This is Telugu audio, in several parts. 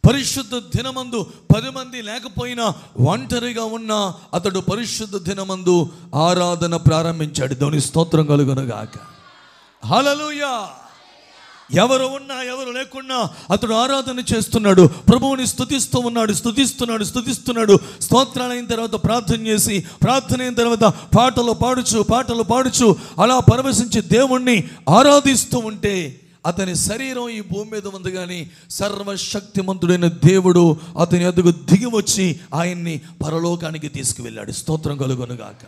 పరిశుద్ధ దినమందు 10 మంది లేకపోయినా ఒంటరిగా ఉన్న అతడు పరిశుద్ధ దినమందు ఆరాధన ప్రారంభించాడు. దేవుని స్తోత్రం కలుగును గాక. హల్లెలూయా. ఎవరు ఉన్నా ఎవరు లేకున్నా అతడు ఆరాధన చేస్తున్నాడు, ప్రభువుని స్తుతిస్తున్నాడు. స్తోత్రాలైన తర్వాత ప్రార్థన చేసి, ప్రార్థన అయిన తర్వాత పాటలు పాడుచు అలా పరవశించి దేవుణ్ణి ఆరాధిస్తూ ఉంటే అతని శరీరం ఈ భూమి మీద ఉంది, కానీ సర్వశక్తిమంతుడైన దేవుడు అతని ఎదుగు దిగి వచ్చి ఆయన్ని పరలోకానికి తీసుకువెళ్ళాడు. స్తోత్రం కలుగును గాక.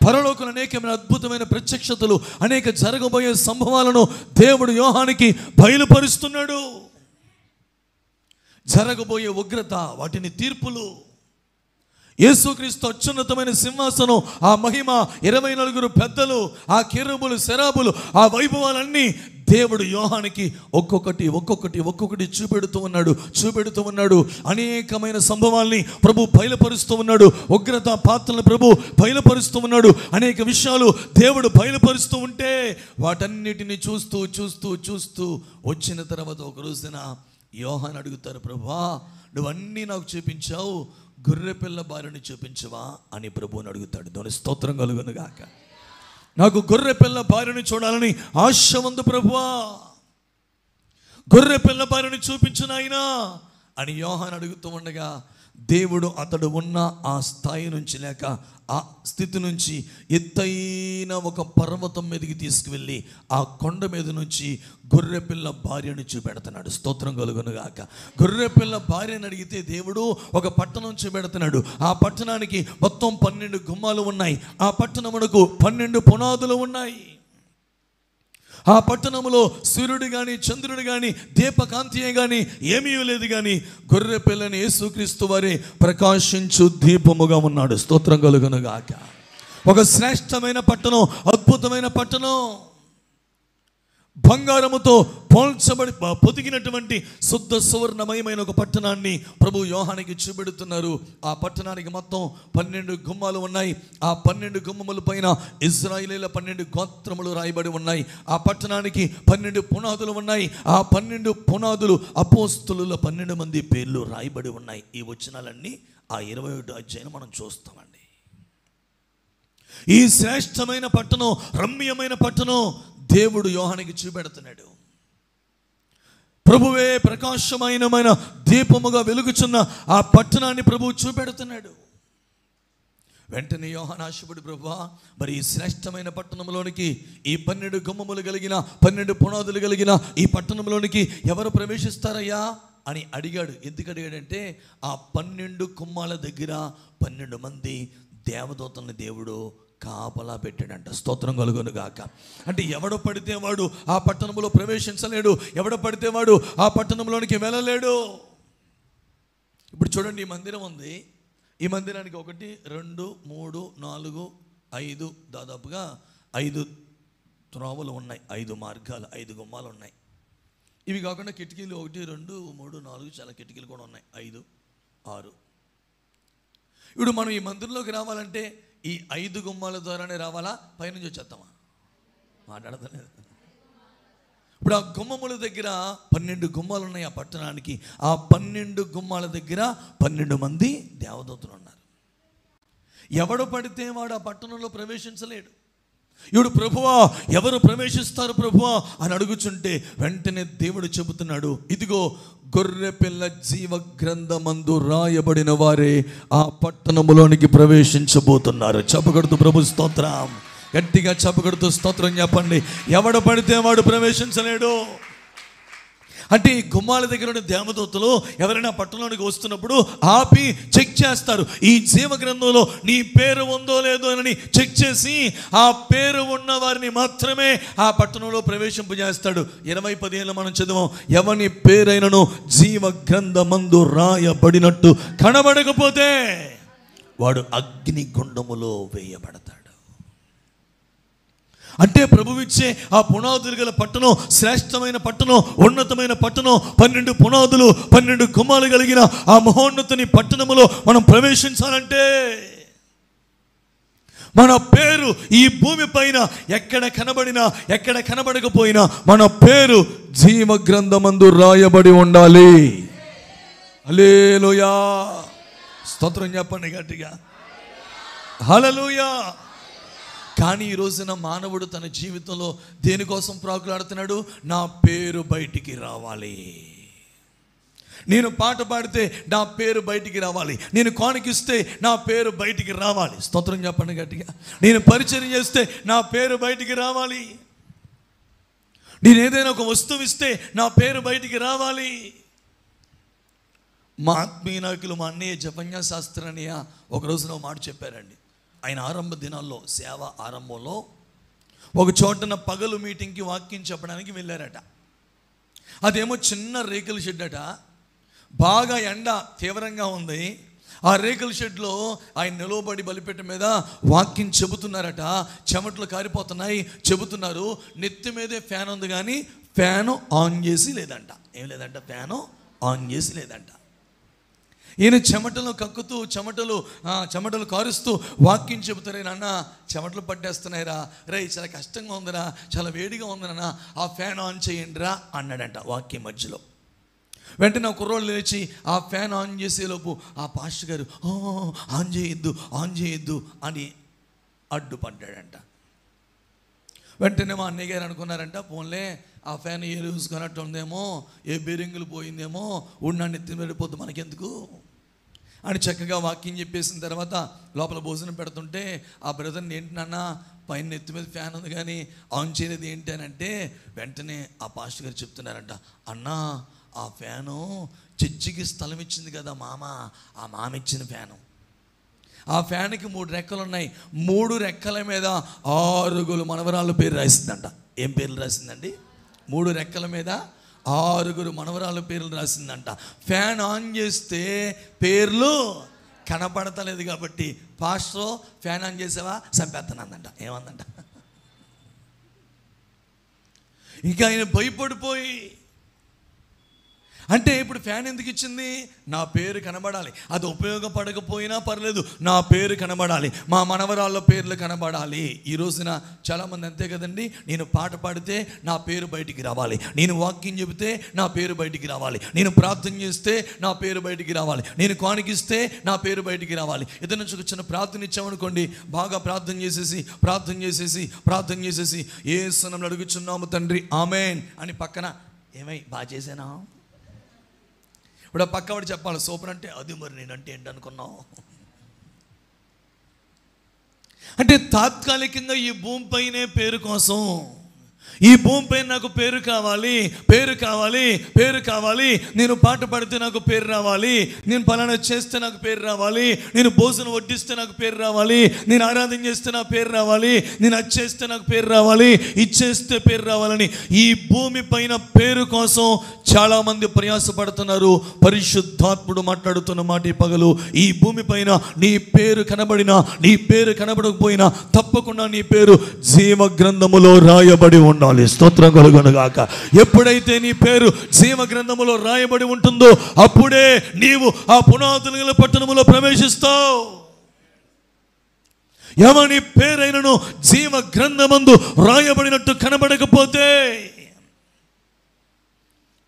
పరలోకంలో అనేకమైన అద్భుతమైన ప్రత్యక్షతలు, అనేక జరగబోయే సంభవాలను దేవుడు యోహానికి బయలుపరుస్తున్నాడు. జరగబోయే ఉగ్రత, వాటిని తీర్పులు, యేసుక్రీస్తు అత్యున్నతమైన సింహాసనం, ఆ మహిమ, 24 పెద్దలు, ఆ కెరూబులు, సెరాబులు, ఆ వైభవాలన్నీ దేవుడు యోహానికి ఒక్కొక్కటి చూపెడుతూ ఉన్నాడు. అనేకమైన సంభవాల్ని ప్రభు బయలుపరుస్తూ ఉన్నాడు. ఉగ్రత పాత్రలను ప్రభు బయలుపరుస్తూ ఉన్నాడు. అనేక విషయాలు దేవుడు బయలుపరుస్తూ ఉంటే వాటన్నిటిని చూస్తూ వచ్చిన తర్వాత ఒక రోజున యోహాను అడుగుతారు, ప్రభువా నువ్వన్నీ నాకు చూపించావు, గొర్రెపిల్ల భార్యని చూపించవా అని ప్రభువుని అడుగుతాడు. దాని స్తోత్రం కలుగును గాక. నాకు గొర్రెపిల్ల భార్యని చూడాలని ఆశ ఉంది ప్రభువా, గొర్రెపిల్ల భార్యని చూపించు నాయనా అని యోహాను అడుగుతూ ఉండగా దేవుడు అతడు ఉన్న ఆ స్థాయి నుంచి, లేక ఆ స్థితి నుంచి ఎత్తైన ఒక పర్వతం మీదకి తీసుకువెళ్ళి ఆ కొండ మీద నుంచి గొర్రెపిల్ల భార్యను చూపెడుతున్నాడు. స్తోత్రం కలుగును గాక. గొర్రెపిల్ల భార్యను అడిగితే దేవుడు ఒక పట్టణం చూపెడుతున్నాడు. ఆ పట్టణానికి మొత్తం 12 గుమ్మాలు ఉన్నాయి. ఆ పట్టణమునకు 12 పునాదులు ఉన్నాయి. ఆ పట్టణంలో సూర్యుడు కానీ చంద్రుడు కానీ దీపకాంతియే కానీ ఏమీ లేదు, కానీ గొర్రె పిల్లని యేసుక్రీస్తు వారే ప్రకాశించు దీపముగా ఉన్నాడు. స్తోత్రం కలుగును గాక. ఒక శ్రేష్టమైన పట్టణం, అద్భుతమైన పట్టణం, బంగారముతో పోల్చబడి పొదిగినటువంటి శుద్ధ సువర్ణమయమైన ఒక పట్టణాన్ని ప్రభు యోహానికి చూపెడుతున్నారు. ఆ పట్టణానికి మొత్తం 12 గుమ్మాలు ఉన్నాయి. ఆ 12 గుమ్మముల పైన ఇశ్రాయేలీయుల 12 గోత్రములు రాయబడి ఉన్నాయి. ఆ పట్టణానికి 12 పునాదులు ఉన్నాయి. ఆ 12 పునాదులు అపోస్తలుల 12 మంది పేర్లు రాయబడి ఉన్నాయి. ఈ వచనాలన్నీ ఆ 21వ అధ్యాయం మనం చూస్తామండి. ఈ శ్రేష్టమైన పట్టణం, రమ్యమైన పట్టణం దేవుడు యోహానికి చూపెడుతున్నాడు. ప్రభువే ప్రకాశమైన దీపముగా వెలుగుచున్న ఆ పట్టణాన్ని ప్రభువు చూపెడుతున్నాడు. వెంటనే యోహాను ఆశపడి, ప్రభువా మరి ఈ శ్రేష్టమైన పట్టణంలోనికి, ఈ 12 గుమ్మములు కలిగిన 12 పునాదులు కలిగిన ఈ పట్టణంలోనికి ఎవరు ప్రవేశిస్తారయ్యా అని అడిగాడు. ఎందుకు అడిగాడంటే ఆ 12 గుమ్మాల దగ్గర 12 మంది దేవదూతల్ని దేవుడు కాపలా పెట్టాడంట. స్తోత్రం కలుగును గాక. అంటే ఎవడ పడితే వాడు ఆ పట్టణంలో ప్రవేశించలేడు, ఎవడ పడితే వాడు ఆ పట్టణంలోనికి వెళ్ళలేడు. ఇప్పుడు చూడండి, ఈ మందిరం ఉంది. ఈ మందిరానికి 1, 2, 3, 4, 5 దాదాపుగా 5 త్రోవలు ఉన్నాయి, 5 మార్గాలు, 5 గుమ్మాలు ఉన్నాయి. ఇవి కాకుండా కిటికీలు 1, 2, 3, 4 చాలా కిటికీలు కూడా ఉన్నాయి, 5, 6. ఇప్పుడు మనం ఈ మందిరంలోకి రావాలంటే ఈ 5 గుమ్మాల ద్వారానే రావాలా, పైనుంచి వచ్చేస్తామా? మాట్లాడతలేదు. ఇప్పుడు ఆ గుమ్మముల దగ్గర 12 గుమ్మాలు ఉన్నాయి ఆ పట్టణానికి. ఆ 12 గుమ్మాల దగ్గర 12 మంది దేవదూతలు ఉన్నారు. ఎవడు పడితే వాడు ఆ పట్టణంలో ప్రవేశించలేడు. ఇప్పుడు ప్రభువా ఎవరు ప్రవేశిస్తారు ప్రభువా అని అడుగుచుంటే వెంటనే దేవుడు చెబుతున్నాడు, ఇదిగో గొర్రె పిల్ల జీవ గ్రంథమందు రాయబడిన వారే ఆ పట్టణములోనికి ప్రవేశించబోతున్నారు. చెప్పకూడదు ప్రభు స్తోత్రం. గట్టిగా చెప్పకూడదు స్తోత్రం చెప్పండి. ఎవడు పడితే వాడు ప్రవేశించలేడు. అంటే ఈ గుమ్మాల దగ్గర ఉన్న దేవదూతలు ఎవరైనా పట్టణంలోనికి వస్తున్నప్పుడు ఆపి చెక్ చేస్తారు. ఈ జీవ గ్రంథంలో నీ పేరు ఉందో లేదో అని చెక్ చేసి ఆ పేరు ఉన్న వారిని మాత్రమే ఆ పట్టణంలో ప్రవేశింపజేస్తాడు. 20:15 మనం చదివాం, ఎవని పేరైనను జీవ గ్రంథమందు రాయబడినట్టు కనబడకపోతే వాడు అగ్నిగుండములో వేయబడతాడు. అంటే ప్రభువిచ్చే ఆ పునాదులు గల పట్టణం, శ్రేష్టమైన పట్టణం, ఉన్నతమైన పట్టణం, 12 పునాదులు, 12 గుమ్మాలు కలిగిన ఆ మహోన్నతుని పట్టణములో మనం ప్రవేశించాలంటే మన పేరు ఈ భూమి పైన ఎక్కడ కనబడినా ఎక్కడ కనబడకపోయినా మన పేరు జీవ గ్రంథమందు రాయబడి ఉండాలి. హల్లెలూయా. స్తోత్రం చెప్పండి గట్టిగా, హల్లెలూయా. కానీ ఈ రోజున మానవుడు తన జీవితంలో దేనికోసం ప్రాకులాడుతున్నాడు? నా పేరు బయటికి రావాలి, నేను పాట పాడితే నా పేరు బయటికి రావాలి, నేను కానుకిస్తే నా పేరు బయటికి రావాలి. స్తోత్రం చెప్పండి గట్టిగా. నేను పరిచయం చేస్తే నా పేరు బయటికి రావాలి, నేను ఏదైనా ఒక వస్తువు ఇస్తే నా పేరు బయటికి రావాలి. మా ఆత్మీయ నాయకులు మా అన్నయ్య జపన్య శాస్త్రి అన్నయ్య ఒక రోజున మాట చెప్పారండి. ఆయన ఆరంభ దినాల్లో, సేవ ఆరంభంలో ఒక చోటన పగలు మీటింగ్కి వాక్యం చెప్పడానికి వెళ్ళారట. అదేమో చిన్న రేకుల షెడ్ అట. బాగా ఎండ తీవ్రంగా ఉంది. ఆ రేకుల షెడ్లో ఆయన నిలవబడి బలిపెట్ట మీద వాక్యం చెబుతున్నారట. చెమటలు కారిపోతున్నాయి, చెబుతున్నారు. నెత్తి మీదే ఫ్యాన్ ఉంది కానీ ఫ్యాను ఆన్ చేసి లేదంట. ఏం లేదంట, ఫ్యాను ఆన్ చేసి లేదంట. ఈయన చెమటలు కక్కుతూ చెమటలు కారుస్తూ వాక్యం చెబుతారే, నాన్న చెమటలు పట్టేస్తున్నాయిరా, రే చాలా కష్టంగా ఉందిరా, చాలా వేడిగా ఉందిరా, ఆ ఫ్యాన్ ఆన్ చేయండి రా అన్నాడంట వాక్యం మధ్యలో. వెంటనే కుర్రోళ్ళు లేచి ఆ ఫ్యాన్ ఆన్ చేసేలోపు ఆ పాస్టర్ గారు ఆన్ చేయొద్దు అని అడ్డుపడ్డాడంట. వెంటనే మా అన్నయ్య గారు అనుకున్నారంట, పోన్లే ఆ ఫ్యాన్ ఏ చూసుకున్నట్టు ఉందేమో, ఏ బేరింగులు పోయిందేమో, ఉండండి ఎత్తి వెళ్ళిపోద్దు మనకెందుకు అని చక్కగా వాక్యం చెప్పేసిన తర్వాత లోపల భోజనం పెడుతుంటే ఆ బ్రదర్ని, ఏంటి నాన్న పైన ఎత్తి మీద ఫ్యాన్ ఉంది కానీ ఆన్ చేయలేదు ఏంటి అని అంటే, వెంటనే ఆ పాస్టర్ గారు చెప్తున్నారంట, అన్నా ఆ ఫ్యాను చర్చికి స్థలం ఇచ్చింది కదా మామ, ఆ మామ ఇచ్చిన ఫ్యాను. ఆ ఫ్యాన్కి 3 రెక్కలు ఉన్నాయి. 3 రెక్కల మీద 6 మనవరాళ్ళ పేరు రాసిందంట. ఏం పేర్లు రాసిందండి? 3 రెక్కల మీద 6 మనవరాళ్ళ పేర్లు రాసిందంట. ఫ్యాన్ ఆన్ చేస్తే పేర్లు కనపడతలేదు కాబట్టి పాస్టర్ ఫ్యాన్ ఆన్ చేసావా చంపేస్తానందంట. ఏమందంట? ఇంకా ఆయన భయపడిపోయి, అంటే ఇప్పుడు ఫ్యాన్ ఎందుకు ఇచ్చింది? నా పేరు కనబడాలి. అది ఉపయోగపడకపోయినా పర్లేదు, నా పేరు కనబడాలి, మా మనవరాళ్ళ పేర్లు కనబడాలి. ఈ రోజున చాలామంది అంతే కదండి. నేను పాట పాడితే నా పేరు బయటికి రావాలి, నేను వాక్యం చెబితే నా పేరు బయటికి రావాలి, నేను ప్రార్థన చేస్తే నా పేరు బయటికి రావాలి, నేను కానుకిస్తే నా పేరు బయటికి రావాలి. ఏదైనా చిన్న ప్రార్థన ఇచ్చామనుకోండి, బాగా ప్రార్థన చేసేసి యేసు అడుగుచున్నాము తండ్రి ఆమేన్ అని పక్కన ఏమై బాగా చేసానా ఇప్పుడు పక్కవాడు చెప్పాలి, సూపర్ అంటే అది మరి నేనంటే ఏంటి అనుకున్నావు అంటే తాత్కాలికంగా ఈ భూమిపైనే పేరు కోసం, ఈ భూమిపై నాకు పేరు కావాలి, నేను పాట పాడితే నాకు పేరు రావాలి, నేను పలానా చేస్తే నాకు పేరు రావాలి, నేను భోజనం వడ్డిస్తే నాకు పేరు రావాలి, నేను ఆరాధన చేస్తే నాకు పేరు రావాలి, నేను అది చేస్తే నాకు పేరు రావాలి, ఇచ్చేస్తే పేరు రావాలని ఈ భూమి పైన పేరు కోసం చాలామంది ప్రయాసపడుతున్నారు. పరిశుద్ధాత్ముడు మాట్లాడుతున్న మాట ఈ పగలు, ఈ భూమి పైన నీ పేరు కనబడినా నీ పేరు కనబడకపోయినా తప్పకుండా నీ పేరు జీవ గ్రంథములో రాయబడి ఉండాలి. స్తోత్రం కలుగునుగాక. ఎప్పుడైతే నీ పేరు జీవ గ్రంథములో రాయబడి ఉంటుందో అప్పుడే నీవు ఆ పునాదుల పట్టణములో ప్రవేశిస్తావు. ఎవని పేరైనను జీవ గ్రంథమందు రాయబడినట్టు కనబడకపోతే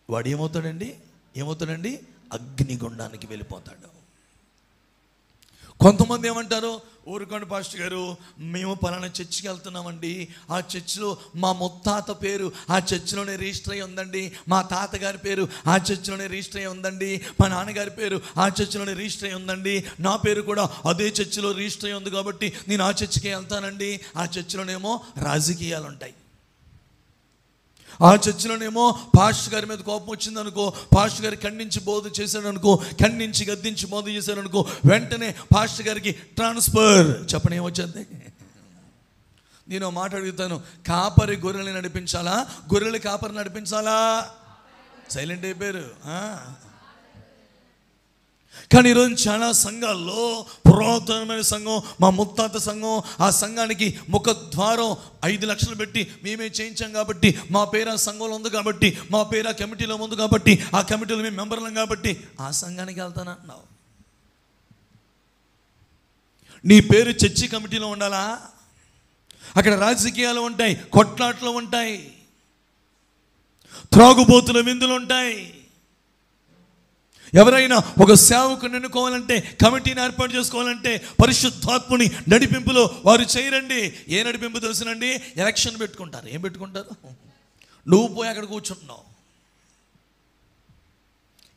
వాడు ఏమవుతాడండి? అగ్నిగుండానికి వెళ్ళిపోతాడు. కొంతమంది ఏమంటారు, ఊరుకోండి పాస్టర్ గారు, మేము పలానా చర్చికి వెళ్తున్నామండి, ఆ చర్చిలో మా ముత్తాత పేరు ఆ చర్చిలోనే రిజిస్టర్ అయ్యి ఉందండి, మా తాతగారి పేరు ఆ చర్చిలోనే రిజిస్టర్ అయ్యి ఉందండి, మా నాన్నగారి పేరు ఆ చర్చిలోనే రిజిస్టర్ అయ్యి ఉందండి, నా పేరు కూడా అదే చర్చిలో రిజిస్టర్ అయ్యి ఉంది కాబట్టి నేను ఆ చర్చికి వెళ్తానండి. ఆ చర్చిలోనేమో రాజకీయాలు ఉంటాయి, ఆ చర్చిలోనేమో పాస్టర్ గారి మీద కోపం వచ్చిందనుకో, పాస్టర్ గారు ఖండించి బోధ చేశాడనుకో, ఖండించి గద్దించి బోధ చేశాడనుకో, వెంటనే పాస్టర్ గారికి ట్రాన్స్ఫర్. చెప్పని ఏమొచ్చింది? నేను మాట అడుగుతాను, కాపరి గొర్రెల్ని నడిపించాలా, గొర్రెలు కాపరి నడిపించాలా? సైలెంట్ అయిపోయారు. కానీ ఈరోజు చాలా సంఘాల్లో, పురాతనమైన సంఘం మా ముత్తాత సంఘం, ఆ సంఘానికి ముఖద్వారం 5 లక్షలు పెట్టి మేమే చేయించాం కాబట్టి, మా పేరు ఆ సంఘంలో ఉంది కాబట్టి, మా పేరు ఆ కమిటీలో ఉంది కాబట్టి, ఆ కమిటీలో మేము మెంబర్లం కాబట్టి ఆ సంఘానికి వెళ్తానంటున్నావు. నీ పేరు చర్చి కమిటీలో ఉండాలా? అక్కడ రాజకీయాలు ఉంటాయి, కొట్లాట్లు ఉంటాయి, త్రాగుబోతుల విందులు ఉంటాయి. ఎవరైనా ఒక సేవకుని ఎన్నుకోవాలంటే, కమిటీని ఏర్పాటు చేసుకోవాలంటే పరిశుద్ధాత్ముని నడిపింపులో వారు చేయరండి. ఏ నడిపింపు తెలుసునండి? ఎలక్షన్ పెట్టుకుంటారు. ఏం పెట్టుకుంటారు? నువ్వు పోయి అక్కడ కూర్చుంటున్నావు.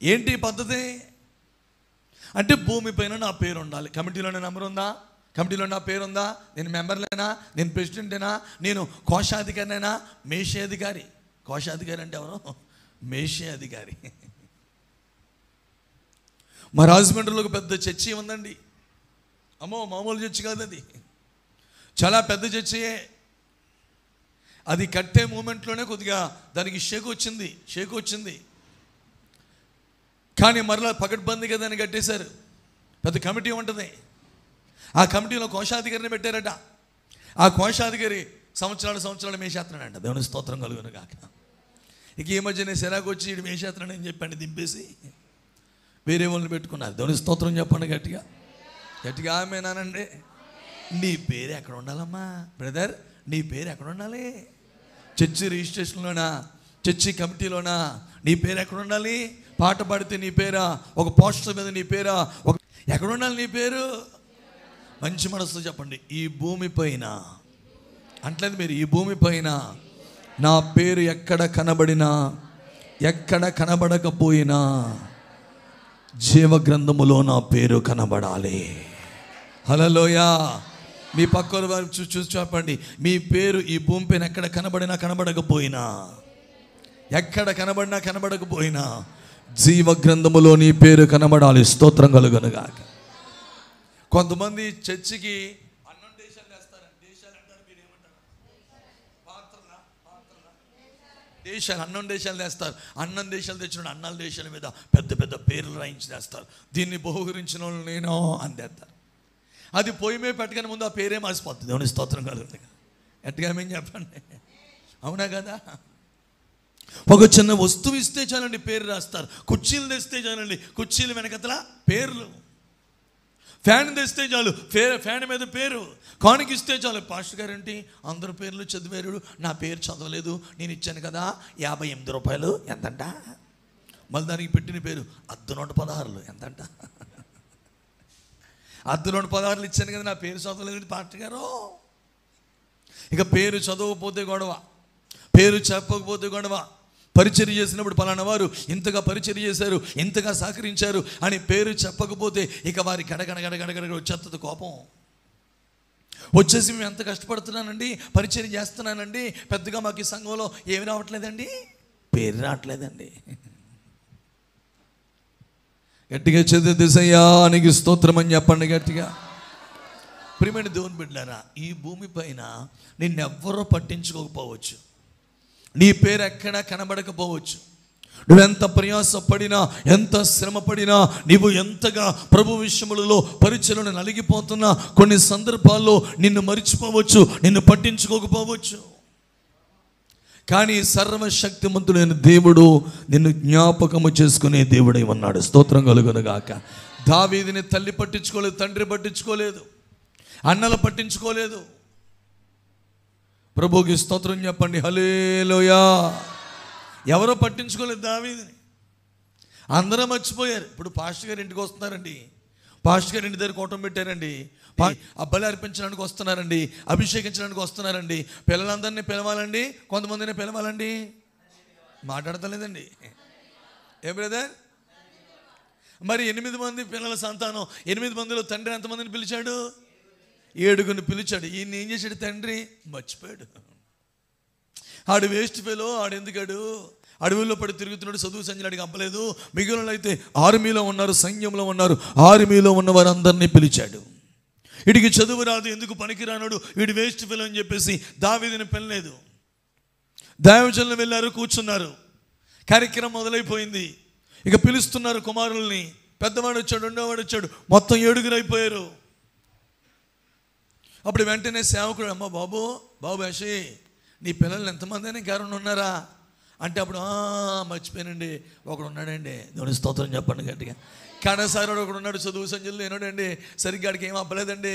ఏంటి పద్ధతి అంటే, భూమిపైన నా పేరు ఉండాలి. కమిటీలోనే నెంబర్ ఉందా? కమిటీలో నా పేరు ఉందా? నేను మెంబర్లేనా? నేను ప్రెసిడెంటేనా? నేను కోశాధికారినైనా? మేషే అధికారి. కోశాధికారి అంటే ఎవరు? మేషే అధికారి. మా రాజమండ్రిలో ఒక పెద్ద చర్చి ఉందండి. అమ్మో, మామూలు చర్చి కాదు అది, చాలా పెద్ద చర్చియే. అది కట్టే మూమెంట్లోనే కొద్దిగా దానికి షేక్ వచ్చింది. కానీ మరలా పకడ్బందీగా దాన్ని కట్టేశారు. పెద్ద కమిటీ ఉంటుంది. ఆ కమిటీలో కోశాధికారిని పెట్టారట. ఆ కోశాధికారి సంవత్సరాలు మేషేస్తున్నాడంట. దేవుని స్తోత్రం కలుగును గాక. ఇక ఈ మధ్యనే సిరాకు వచ్చి ఇటు మేషేస్తున్నాడు అని చెప్పండి, దింపేసి వేరే వాళ్ళని పెట్టుకున్నారు. దేవుని స్తోత్రం చెప్పండి గట్టిగా ఆమెనానండి. నీ పేరు ఎక్కడ ఉండాలమ్మా బ్రదర్? నీ పేరు ఎక్కడ ఉండాలి? చర్చి రిజిస్ట్రేషన్లోనా? చర్చి కమిటీలోనా? నీ పేరు ఎక్కడ ఉండాలి? పాట పాడితే నీ పేరా? ఒక పోస్టర్ మీద నీ పేరా? ఎక్కడ ఉండాలి నీ పేరు? మంచి మనసుతో చెప్పండి. ఈ భూమి పైన అంటలేదు మీరు, ఈ భూమి పైన నా పేరు ఎక్కడ కనబడినా, ఎక్కడ కనబడకపోయినా జీవ గ్రంథములో నా పేరు కనబడాలి. హల్లెలూయా. మీ పక్కన వారు చూసి చెప్పండి, మీ పేరు ఈ భూమి పైన ఎక్కడ కనబడినా కనబడకపోయినా, ఎక్కడ కనబడినా కనబడకపోయినా జీవ గ్రంథములో నీ పేరు కనబడాలి. స్తోత్రం కలుగునుగాక. కొంతమంది చర్చికి అన్నం దేశాలు వేస్తారండి. దేశాలు అంటారు, మీరు ఏమంటారు? దేశాలు, అన్నం దేశాలు వేస్తారు. అన్నం దేశాలు తెచ్చిన అన్నాల దేశాల మీద పెద్ద పెద్ద పేర్లు రాయించి వేస్తారు. దీన్ని బహుకరించిన వాళ్ళు నేను అందేస్తారు. అది పొయ్యి మీద పెట్టగానే ముందు ఆ పేరే మాసిపోతుంది. దేవుని స్తోత్రం కలుగుతుంది. ఎట్టుగా ఏమేం చెప్పండి, అవునా కదా? ఒక చిన్న వస్తువు ఇస్తే చాలండి పేరు రాస్తారు. కుర్చీలు తెస్తే చాలండి, కుర్చీలు వెనకతల పేర్లు. ఫ్యాన్ తెస్తే చాలు, ఫ్యాన్ మీద పేరు. కానుక ఇస్తే చాలు, పాస్టర్ గారు ఏంటి అందరు పేర్లు చదివారు, నా పేరు చదవలేదు, నేను ఇచ్చాను కదా 58 రూపాయలు ఎంతంట. మళ్ళీ దానికి పెట్టిన పేరు $116 ఎంతంట. $116 ఇచ్చాను కదా, నా పేరు చదవలేదు పాస్టర్ గారు. ఇక పేరు చదవకపోతే గొడవ, పేరు చెప్పకపోతే గొడవ. పరిచర్య చేసినప్పుడు పలానా వారు ఇంతగా పరిచర్య చేశారు, ఇంతగా సహకరించారు అని పేరు చెప్పకపోతే ఇక వారి గడగడ వచ్చేస్తుంది కోపం. వచ్చేసి మేము ఎంత కష్టపడుతున్నానండి, పరిచర్య చేస్తున్నానండి, పెద్దగా మాకు ఈ సంఘంలో ఏమి రావట్లేదండి, పేరు రావట్లేదండి. గట్టిగా చదివేసయ్యా నీకు స్తోత్రం అని చెప్పండి గట్టిగా. ప్రియమైన దేవుని బిడ్డలారా, ఈ భూమి పైన నిన్నెవ్వరూ పట్టించుకోకపోవచ్చు, నీ పేరు ఎక్కడా కనబడకపోవచ్చు. నువ్వెంత ప్రయాసపడినా, ఎంత శ్రమ పడినా, నీవు ఎంతగా ప్రభు విషయములలో పరిచయను నలిగిపోతున్నా, కొన్ని సందర్భాల్లో నిన్ను మరిచిపోవచ్చు, నిన్ను పట్టించుకోకపోవచ్చు. కానీ సర్వశక్తిమంతుడైన దేవుడు నిన్ను జ్ఞాపకము చేసుకునే దేవుడై ఉన్నాడు. స్తోత్రం కలుగునుగాక. దావీదుని తల్లి పట్టించుకోలేదు, తండ్రి పట్టించుకోలేదు, అన్నలు పట్టించుకోలేదు. ప్రభువుకి స్తోత్రం చెప్పండి. హల్లెలూయా. ఎవరో పట్టించుకోలేదు దావీదుని, అందరూ మర్చిపోయారు. ఇప్పుడు పాస్టర్ గారి ఇంటికి వస్తున్నారండి, పాస్టర్ గారి ఇంటి దగ్గర కూటం పెట్టారండి, బలి అర్పించడానికి వస్తున్నారండి, అభిషేకించడానికి వస్తున్నారండి. పిల్లలందరినీ పిలవాలండి, కొంతమందిని పిలవాలండి. మాట్లాడతలేదండి ఏ బ్రదర్? మరి 8 మంది పిల్లల సంతానం, 8 మందిలో తండ్రి ఎంతమందిని పిలిచాడు? 7 పిలిచాడు. ఈయన ఏం చేశాడు? తండ్రి మర్చిపోయాడు. ఆడు వేస్ట్ ఫెలో, ఆడు ఎందుకాడు అడవుల్లో పడి తిరుగుతున్నాడు, చదువు సంజలాడికి అప్పలేదు. మిగిలిన అయితే ఆర్మీలో ఉన్నారు, సైన్యంలో ఉన్నారు, ఆర్మీలో ఉన్న వారందరినీ పిలిచాడు. వీడికి చదువు రాదు, ఎందుకు పనికిరానుడు, వీడు వేస్ట్ ఫెలో అని చెప్పేసి దావీదుని పిలలేదు. దైవజనులు వెళ్ళారు, కూర్చున్నారు, కార్యక్రమం మొదలైపోయింది. ఇక పిలుస్తున్నారు కుమారుల్ని. పెద్దవాడు వచ్చాడు, రెండోవాడు వచ్చాడు, మొత్తం 7 అయిపోయారు. అప్పుడు వెంటనే సేవకుడు, అమ్మ బాబు యశి, నీ పిల్లలు ఎంతమంది అని ఇంకెవరైనా ఉన్నారా అంటే, అప్పుడు మర్చిపోయానండి, ఒకడు ఉన్నాడండి. దేవుని స్తోత్రం చెప్పండి గట్టిగా. కనసారి ఒకడు ఉన్నాడు, చదువు సంజలు లేనాడండి, సరిగ్గా ఆడికి ఏం అవ్వలేదండి,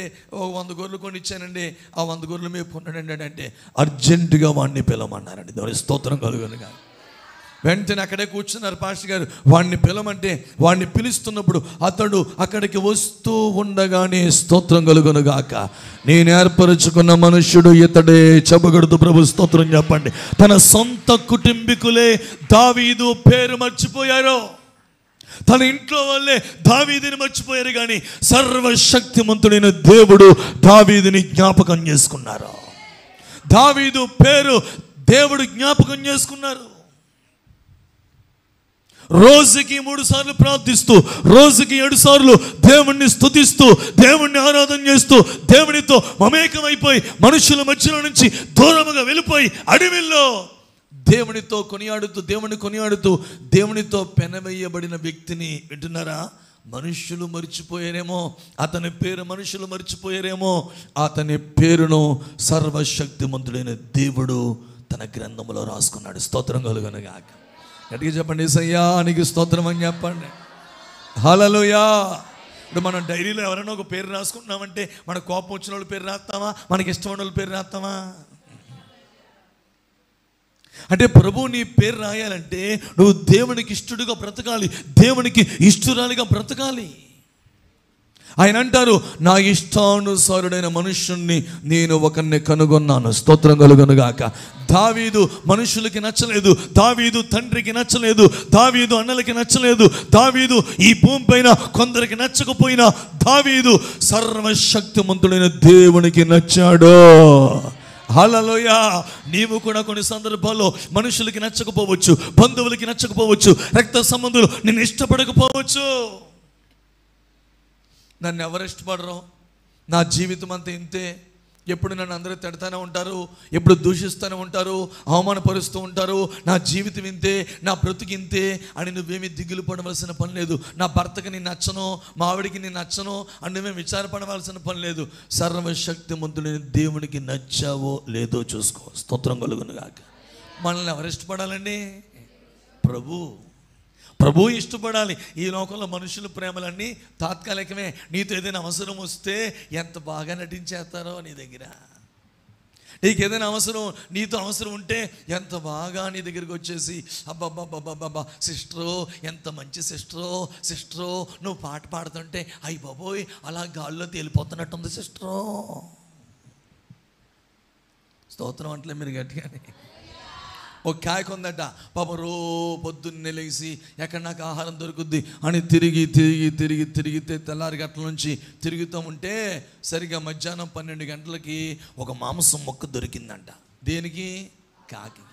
100 గొర్రెలు కొని ఇచ్చానండి, ఆ 100 గొర్రెలు మేపుకున్నాడండి అంటే అర్జెంటుగా వాడిని పిలవమన్నారండి. దేవుని స్తోత్రం కలుగునుగా. వెంటనే అక్కడే కూర్చున్నారు పాస్టర్ గారు. వాడిని పిలమంటే వాడిని పిలుస్తున్నప్పుడు అతడు అక్కడికి వస్తూ ఉండగానే స్తోత్రం కలుగునుగాక, నేను ఏర్పరచుకున్న మనుష్యుడు ఇతడే. చెప్పగడుతూ ప్రభు స్తోత్రం చెప్పండి. తన సొంత కుటుంబీకులే దావీదు పేరు మర్చిపోయారు. తన ఇంట్లో వాళ్ళే దావీదుని మర్చిపోయారు, కానీ సర్వశక్తిమంతుడైన దేవుడు దావీదుని జ్ఞాపకం చేసుకున్నారు. దావీదు పేరు దేవుడు జ్ఞాపకం చేసుకున్నారు. రోజుకి 3 సార్లు ప్రార్థిస్తూ, రోజుకి 7 సార్లు దేవుణ్ణి స్తుతిస్తూ, దేవుణ్ణి ఆరాధన చేస్తూ, దేవునితో మమేకమైపోయి, మనుషుల మధ్యలో నుంచి దూరముగా వెళ్ళిపోయి అడవిలో దేవునితో కొనియాడుతూ దేవునితో పెనవేయబడిన వ్యక్తిని వింటున్నారా? మనుషులు మర్చిపోయారేమో అతని పేరు, మనుషులు మర్చిపోయారేమో అతని పేరును సర్వశక్తిమంతుడైన దేవుడు తన గ్రంథంలో రాసుకున్నాడు. స్తోత్రం కలుగునుగాక. గట్టిగా చెప్పండి, యేసయ్యా నీకు స్తోత్రం అని చెప్పండి. హల్లెలూయా. ఇప్పుడు మనం డైరీలో ఎవరైనా ఒక పేరు రాసుకుంటున్నామంటే మన కోపం వచ్చిన వాళ్ళ పేరు రాస్తామా, మనకి ఇష్టమైన వాళ్ళ పేరు రాస్తామా? అంటే ప్రభు నీ పేరు రాయాలంటే నువ్వు దేవునికి ఇష్టడుగా బ్రతకాలి, దేవునికి ఇష్టరాలిగా బ్రతకాలి. ఆయన అంటారు, నా ఇష్టానుసారుడైన మనుష్యుణ్ణి నేను ఒకరిని కనుగొన్నాను. స్తోత్రం కలుగునుగాక. దావీదు మనుషులకి నచ్చలేదు, దావీదు తండ్రికి నచ్చలేదు, దావీదు అన్నలకి నచ్చలేదు, దావీదు ఈ భూమి పైన కొందరికి నచ్చకపోయినా దావీదు సర్వశక్తిమంతుడైన దేవునికి నచ్చాడు. హల్లెలూయా. నీవు కూడా కొన్ని సందర్భాల్లో మనుషులకి నచ్చకపోవచ్చు, బంధువులకి నచ్చకపోవచ్చు, రక్త సంబంధులు నిన్ను ఇష్టపడకపోవచ్చు. నన్ను ఎవరు ఇష్టపడరు, నా జీవితం అంతా ఇంతే, ఎప్పుడు నన్ను అందరూ తిడతానే ఉంటారు, ఎప్పుడు దూషిస్తూనే ఉంటారు, అవమానపరుస్తూ ఉంటారు, నా జీవితం ఇంతే, నా బ్రతుకు ఇంతే అని నువ్వేమీ దిగులు పడవలసిన పని లేదు. నా భర్తకి నేను నచ్చను, మా ఆవిడికి నేను నచ్చను అని నువ్వేమి విచారపడవలసిన పని లేదు. సర్వశక్తిమంతుడైన దేవునికి నచ్చావో లేదో చూసుకో. స్తోత్రం కలుగునుగాక. మనల్ని ఎవరు ఇష్టపడాలండి? ప్రభు ఇష్టపడాలి. ఈ లోకంలో మనుషుల ప్రేమలన్నీ తాత్కాలికమే. నీతో ఏదైనా అవసరం వస్తే ఎంత బాగా నటించేస్తారో నీ దగ్గర. నీకు ఏదైనా నీతో అవసరం ఉంటే ఎంత బాగా నీ దగ్గరికి వచ్చేసి, అబ్బాబ్బాబ్బాబ్బా సిస్టరు ఎంత మంచి సిస్టరు నువ్వు పాట పాడుతుంటే అయ్యి బాబోయ్ అలా గాల్లో తేలిపోతున్నట్టుంది సిస్టరు. స్తోత్రం అంటలే మీరు గట్టిగానే. ఒక కాయకు ఉందట, పాప పొద్దున్నే లేచి ఎక్కడ నాకు ఆహారం దొరుకుద్ది అని తిరిగితే తెల్లారి గంటల నుంచి తిరుగుతూ ఉంటే సరిగా మధ్యాహ్నం 12 గంటలకి ఒక మాంసం మొక్క దొరికిందంట. దేనికి? కాకి.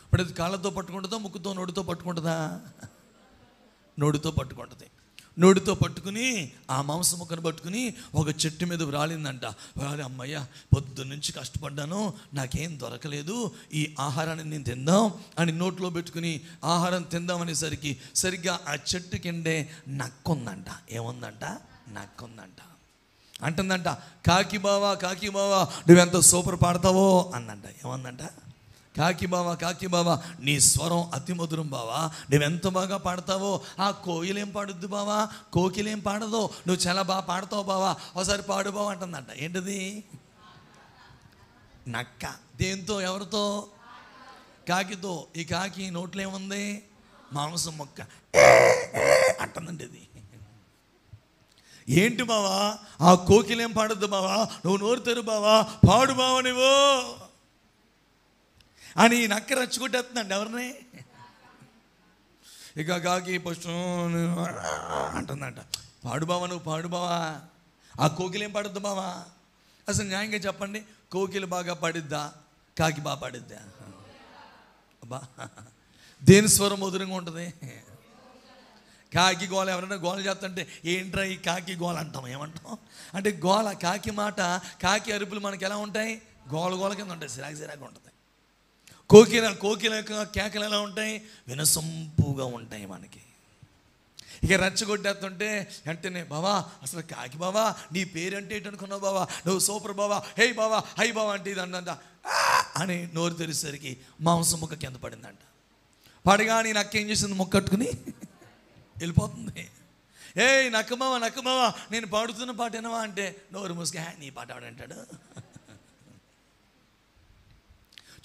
ఇప్పుడు అది కాళ్ళతో పట్టుకుంటుందా, ముక్కుతో నోటితో పట్టుకుంటుందా? నోటితో పట్టుకుంటుంది. నోటితో పట్టుకుని ఆ మాంసం ముక్కను పట్టుకుని ఒక చెట్టు మీద రాలిందంట. అమ్మయ్య పొద్దున్నుంచి కష్టపడ్డాను, నాకేం దొరకలేదు, ఈ ఆహారాన్ని నేను తిందాం అని నోట్లో పెట్టుకుని ఆహారం తిందామనేసరికి సరిగ్గా ఆ చెట్టు కిందే నక్కుందంట. ఏముందంట? నక్కుందంట. అంటుందంట, కాకి బావా నువ్వెంత సూపర్ పాడతావో అందంట. ఏమందంట? కాకి బావా నీ స్వరం అతి మధురం బావా, నువ్వెంత బాగా పాడతావో. ఆ కోయిలేం పాడుద్దు బావా, కోకిలేం పాడదో, నువ్వు చాలా బాగా పాడతావు బావా, ఒకసారి పాడు బావా అంటుందంట. ఏంటిది? నక్క. దేంతో? ఎవరితో? కాకితో. ఈ కాకి నోట్లో ఏముంది? మాంసం మొక్క అంటుందండి. ఇది ఏంటి బావా? ఆ కోకిలేం పాడద్దు బావా, నువ్వు నోరు తెరు బావా, పాడు బావా నువ్వు అని నక్క రచ్చుకొట్టేస్తుందండి ఎవరిని. ఇక కాకి ఫస్ట్ అంటుందంట, పాడు బావా నువ్వు పాడు బావా. ఆ కోకిలేం పాడద్దు బావా. అసలు న్యాయంగా చెప్పండి, కోకిలు బాగా పాడిద్దా, కాకి బాగా పాడిద్దా? అబ్బా, దేని స్వరం మధురంగా ఉంటుంది? కాకి గోల. ఎవరైనా గోల చేస్తుంటే ఏంట్రా ఈ కాకి గోల అంటాం. ఏమంటాం అంటే గోల. కాకి మాట, కాకి అరుపులు మనకి ఎలా ఉంటాయి? గోల కింద ఉంటాయి, సిరాగా ఉంటుంది. కోకిల యొక్క కేకలు ఎలా ఉంటాయి? వినసొంపుగా ఉంటాయి మనకి. ఇక రెచ్చగొట్టేస్తుంటే వెంటనే, బావా అసలు కాకి బావా నీ పేరంటే ఏంటనుకున్నావు బావా, నువ్వు సూపర్ బావా, హై బావా అంటే ఇది అందంట అని నోరు తెరిసేసరికి మాంసం ముక్క కింద పడిందంట. పడగా నీ నక్కేం చేసింది? మొక్కట్టుకుని వెళ్ళిపోతుంది. ఏయ్ నక్కమావా నేను పాడుతున్న పాట ఏనవా అంటే నోరు మూసుగా నీ పాట ఆడంటాడు.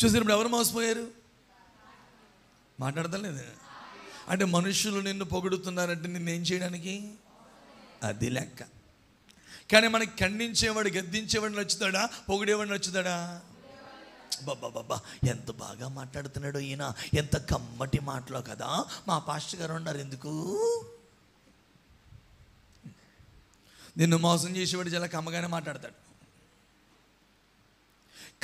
చూసినప్పుడు ఎవరు మోసపోయారు? మాట్లాడతలేదు. అంటే మనుషులు నిన్ను పొగుడుతున్నారంటే నిన్నేం చేయడానికి అది లెక్క. కానీ మనకి ఖండించేవాడు, గద్దించేవాడు నచ్చుతాడా, పొగిడేవాడు నచ్చుతాడా? బాబా ఎంత బాగా మాట్లాడుతున్నాడో ఈయన, ఎంత కమ్మటి మాటలో కదా మా పాస్టర్ గారు ఉన్నారు. ఎందుకు? నిన్ను మోసం చేసేవాడు చాలా కమ్మగానే మాట్లాడతాడు.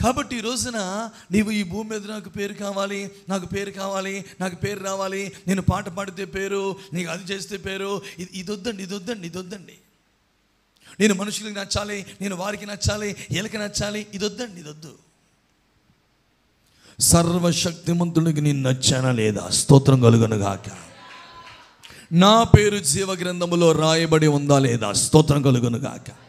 కాబట్టి ఈ రోజున నీవు ఈ భూమి మీద నాకు పేరు కావాలి, నాకు పేరు కావాలి, నాకు పేరు రావాలి, నేను పాట పాడితే పేరు, నీకు అది చేస్తే పేరు, ఇది వద్దండి, ఇది వద్దండి, ఇది వద్దండి. నేను మనుషులకు నచ్చాలి, నేను వారికి నచ్చాలి, వీళ్ళకి నచ్చాలి, ఇది వద్దండి, ఇది వద్దు. సర్వశక్తిమంతుడికి నేను నచ్చానా లేదా? స్తోత్రం కలుగునుగాక. నా పేరు జీవ గ్రంథములో రాయబడి ఉందా లేదా? స్తోత్రం కలుగునుగాక.